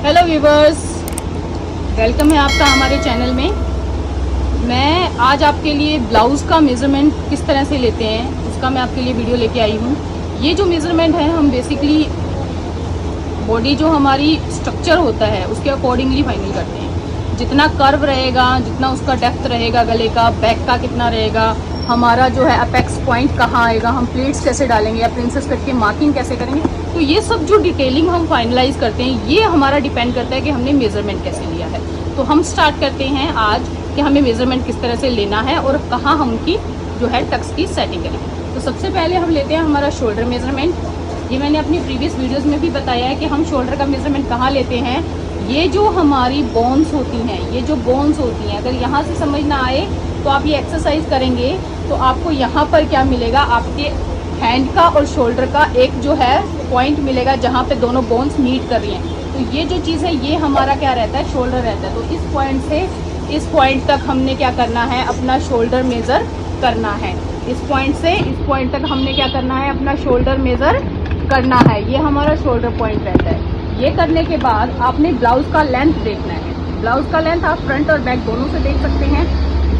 Hello viewers, welcome है आपका हमारे चैनल में। मैं आज आपके लिए ब्लाउज़ का मेज़रमेंट किस तरह से लेते हैं उसका मैं आपके लिए वीडियो लेके आई हूँ। ये जो मेज़रमेंट है हम बेसिकली बॉडी जो हमारी स्ट्रक्चर होता है उसके अकॉर्डिंगली फाइनल करते हैं। जितना कर्व रहेगा, जितना उसका डेप्थ रहेगा, गले का बैक का कितना रहेगा, हमारा जो है अपेक्स पॉइंट कहाँ आएगा, हम प्लेट्स कैसे डालेंगे या प्रिंसेस कट की मार्किंग कैसे करेंगे, तो ये सब जो डिटेलिंग हम फाइनलाइज करते हैं ये हमारा डिपेंड करता है कि हमने मेज़रमेंट कैसे लिया है। तो हम स्टार्ट करते हैं आज कि हमें मेज़रमेंट किस तरह से लेना है और कहाँ हम की जो है टक्स की सेटिंग करें। तो सबसे पहले हम लेते हैं हमारा शोल्डर मेज़रमेंट। ये मैंने अपनी प्रीवियस वीडियोज़ में भी बताया है कि हम शोल्डर का मेज़रमेंट कहाँ लेते हैं। ये जो हमारी बोन्स होती हैं, ये जो बोन्स होती हैं, अगर यहाँ से समझ ना आए तो आप ये एक्सरसाइज करेंगे तो आपको यहाँ पर क्या मिलेगा, आपके हैंड का और शोल्डर का एक जो है पॉइंट मिलेगा जहाँ पे दोनों बोन्स मीट कर रही हैं। तो ये जो चीज़ है ये हमारा क्या रहता है, शोल्डर रहता है। तो इस पॉइंट से इस पॉइंट तक हमने क्या करना है, अपना शोल्डर मेज़र करना है। इस पॉइंट से इस पॉइंट तक हमने क्या करना है, अपना शोल्डर मेज़र करना है। ये हमारा शोल्डर पॉइंट रहता है। ये करने के बाद आपने ब्लाउज़ का लेंथ देखना है। ब्लाउज़ का लेंथ आप फ्रंट और बैक दोनों से देख सकते हैं।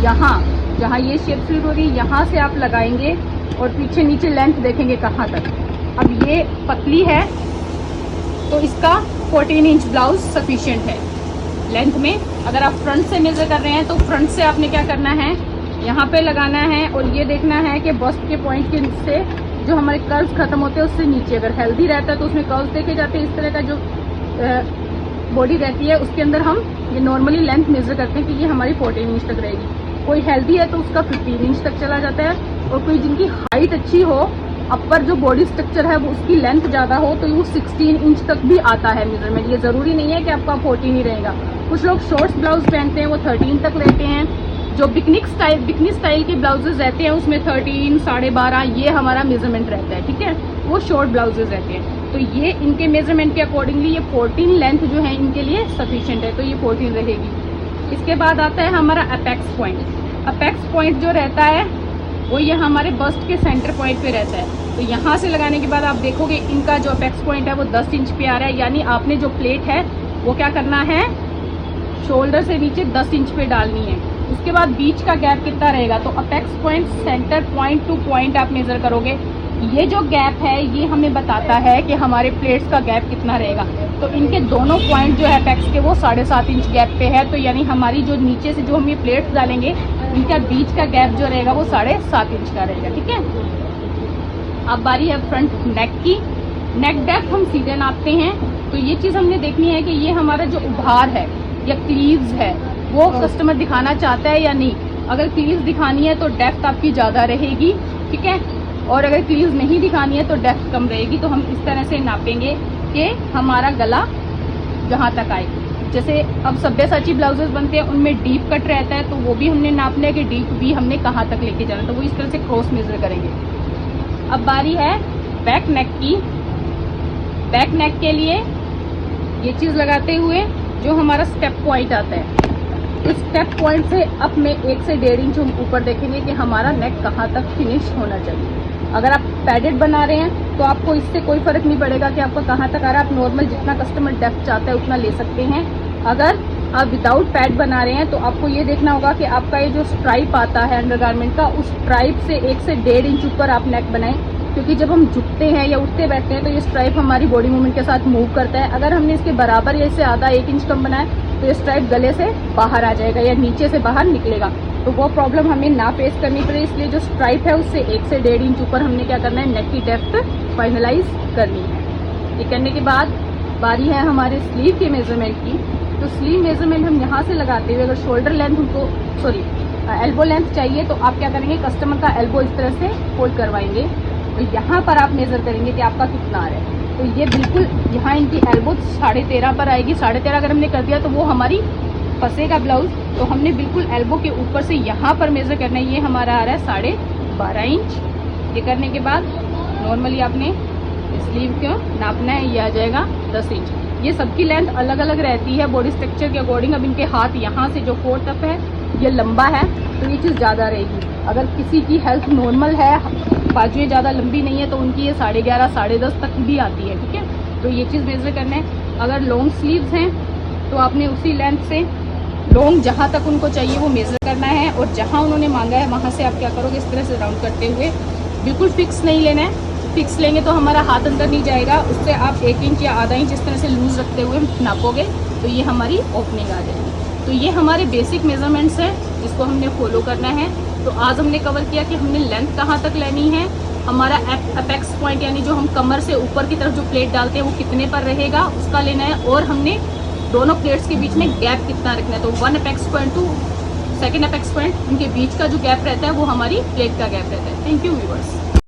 यहाँ जहाँ ये शेप सूट हो रही है यहाँ से आप लगाएंगे और पीछे नीचे लेंथ देखेंगे कहाँ तक। अब ये पतली है तो इसका 14 इंच ब्लाउज सफिशिएंट है लेंथ में। अगर आप फ्रंट से मेजर कर रहे हैं तो फ्रंट से आपने क्या करना है, यहाँ पे लगाना है और ये देखना है कि बस्ट के पॉइंट के से जो हमारे कर्व्स खत्म होते हैं उससे नीचे, अगर हेल्दी रहता है तो उसमें कर्व्स देखे जाते हैं। इस तरह का जो बॉडी रहती है उसके अंदर हम ये नॉर्मली लेंथ मेजर करते हैं कि ये हमारी 14 इंच तक रहेगी। कोई हेल्दी है तो उसका 15 इंच तक चला जाता है और कोई जिनकी हाइट अच्छी हो, अपर जो बॉडी स्ट्रक्चर है वो उसकी लेंथ ज़्यादा हो तो वो 16 इंच तक भी आता है मेजरमेंट। ये ज़रूरी नहीं है कि आपका 14 ही रहेगा। कुछ लोग शॉर्ट्स ब्लाउज पहनते हैं वो 13 तक लेते हैं। जो बिकनी स्टाइल के ब्लाउजेज रहते हैं उसमें 13, 12.5 ये हमारा मेजरमेंट रहता है, ठीक है। वो शॉर्ट ब्लाउजेज रहते हैं तो ये इनके मेजरमेंट के अकॉर्डिंगली ये 14 लेंथ जो है इनके लिए सफिशिएंट है, तो ये 14 रहेगी। इसके बाद आता है हमारा अपेक्स पॉइंट। अपेक्स पॉइंट जो रहता है वो ये हमारे बस्ट के सेंटर पॉइंट पे रहता है। तो यहाँ से लगाने के बाद आप देखोगे इनका जो अपेक्स पॉइंट है वो 10 इंच पे आ रहा है, यानी आपने जो प्लेट है वो क्या करना है, शोल्डर से नीचे 10 इंच पे डालनी है। उसके बाद बीच का गैप कितना रहेगा, तो apex point centre point two point आप मेजर करोगे। ये जो गैप है ये हमें बताता है कि हमारे प्लेट्स का गैप कितना रहेगा। तो इनके दोनों पॉइंट जो है अपेक्स के वो 7.5 इंच गैप पे है, तो यानी हमारी जो नीचे से जो हम ये प्लेट्स डालेंगे इनका बीच का गैप जो रहेगा वो 7.5 इंच का रहेगा, ठीक है। अब बारी है फ्रंट नेक की। नेक डेप्थ हम सीधे नापते हैं तो ये चीज़ हमने देखनी है कि ये हमारा जो उभार है या क्लीव्स है वो कस्टमर दिखाना चाहता है या नहीं। अगर क्लीव्स दिखानी है तो डेप्थ आपकी ज़्यादा रहेगी, ठीक है, और अगर क्लीव्स नहीं दिखानी है तो डेप्थ कम रहेगी। तो हम इस तरह से नापेंगे कि हमारा गला जहाँ तक आए। जैसे अब सब्यासाची ब्लाउजेस बनते हैं उनमें डीप कट रहता है तो वो भी हमने नापना है कि डीप भी हमने कहाँ तक लेके जाना, तो वो इस तरह से क्रॉस मेजर करेंगे। अब बारी है बैक नेक की। बैक नेक के लिए ये चीज़ लगाते हुए जो हमारा स्टेप पॉइंट आता है, इस स्टेप पॉइंट से अब में 1 से 1.5 इंच हम ऊपर देखेंगे कि हमारा नेक कहाँ तक फिनिश होना चाहिए। अगर आप पैडेड बना रहे हैं तो आपको इससे कोई फर्क नहीं पड़ेगा कि आपका कहाँ तक आ रहा है। आप नॉर्मल जितना कस्टमर डेप्थ चाहता है उतना ले सकते हैं। अगर आप विदाउट पैड बना रहे हैं तो आपको ये देखना होगा कि आपका ये जो स्ट्राइप आता है अंडरगारमेंट का, उस स्ट्राइप से 1 से 1.5 इंच ऊपर आप नेक बनाएं, क्योंकि जब हम झुकते हैं या उठते बैठते हैं तो ये स्ट्राइप हमारी बॉडी मूवमेंट के साथ मूव करता है। अगर हमने इसके बराबर या इससे आधा 1 इंच कम बनाया तो ये स्ट्राइप गले से बाहर आ जाएगा या नीचे से बाहर निकलेगा, तो वो प्रॉब्लम हमें ना फेस करनी पड़े। इसलिए जो स्ट्राइप है उससे 1 से 1.5 इंच ऊपर हमने क्या करना है, नेक की डेप्थ फाइनलाइज करनी है। ये करने के बाद बारी है हमारे स्लीव के मेजरमेंट की। तो स्लीव मेजरमेंट हम यहाँ से लगाते हुए अगर शोल्डर लेंथ हमको एल्बो लेंथ चाहिए तो आप क्या करेंगे, कस्टमर का एल्बो इस तरह से फोल्ड करवाएंगे तो यहाँ पर आप मेजर करेंगे कि आपका कितना आ रहा है। तो ये बिल्कुल यहाँ इनकी एल्बो 13.5 पर आएगी। 13.5 अगर हमने कर दिया तो वो हमारी फंसेगा ब्लाउज, तो हमने बिल्कुल एल्बो के ऊपर से यहाँ पर मेजर करना है। ये हमारा आ रहा है 12.5 इंच। ये करने के बाद नॉर्मली आपने स्लीव को नापना है, ये आ जाएगा 10 इंच। ये सबकी लेंथ अलग अलग रहती है बॉडी स्ट्रक्चर के अकॉर्डिंग। अब इनके हाथ यहाँ से जो 4 तक है ये लंबा है तो ये चीज़ ज़्यादा रहेगी। अगर किसी की हेल्थ नॉर्मल है, बाजुएं ज़्यादा लंबी नहीं है, तो उनकी ये 11.5 10.5 तक भी आती है, ठीक है। तो ये चीज़ मेजर करना है। अगर लॉन्ग स्लीव्स हैं तो आपने उसी लेंथ से लॉन्ग जहाँ तक उनको चाहिए वो मेज़र करना है, और जहाँ उन्होंने मांगा है वहाँ से आप क्या करोगे, इस तरह से राउंड करते हुए, बिल्कुल फिक्स नहीं लेना है। फिक्स लेंगे तो हमारा हाथ अंदर नहीं जाएगा, उससे आप 1 इंच या आधा इंच इस तरह से लूज़ रखते हुए नापोगे तो ये हमारी ओपनिंग आ जाएगी। तो ये हमारे बेसिक मेज़रमेंट्स हैं, इसको हमने फॉलो करना है। तो आज हमने कवर किया कि हमने लेंथ कहाँ तक लेनी है, हमारा अपेक्स पॉइंट यानी जो हम कमर से ऊपर की तरफ जो प्लेट डालते हैं वो कितने पर रहेगा उसका लेना है, और हमने दोनों प्लेट्स के बीच में गैप कितना रखना है। तो 1 apex point two second apex point, उनके बीच का जो गैप रहता है वो हमारी प्लेट का गैप रहता है। Thank you viewers.